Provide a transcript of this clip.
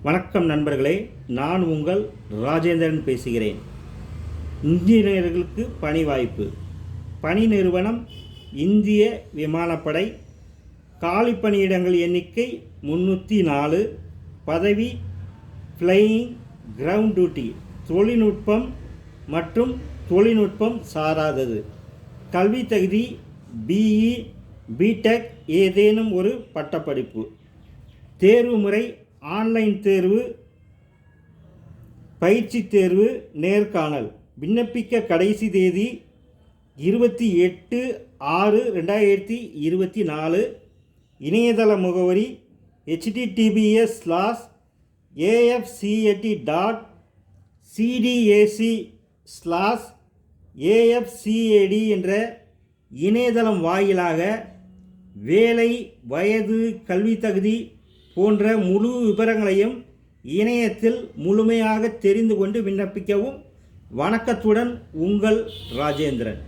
வணக்கம் நண்பர்களே, நான் உங்கள் ராஜேந்திரன் பேசுகிறேன். இன்ஜினியர்களுக்கு பணி வாய்ப்பு. பணி நிறுவனம் இந்திய விமானப்படை. காலி பணியிடங்கள் எண்ணிக்கை 304. பதவி ஃப்ளையிங் கிரவுண்ட் டியூட்டி. தொழில்நுட்பம் மற்றும் தொழில்நுட்பம் சாராதது. கல்வி தகுதி பிஇ, பிடெக் ஏதேனும் ஒரு பட்டப்படிப்பு. தேர்வு முறை ஆன்லைன் தேர்வு, பயிற்சி தேர்வு, நேர்காணல். விண்ணப்பிக்க கடைசி தேதி 28/6/2024. இணையதள முகவரி https://afcat.cdac/afcad என்ற இணையதளம் வாயிலாக வேலை, வயது, கல்வி தகுதி போன்ற முழு விவரங்களையும் இணையத்தில் முழுமையாக தெரிந்து கொண்டு விண்ணப்பிக்கவும். வணக்கத்துடன் உங்கள் ராஜேந்திரன்.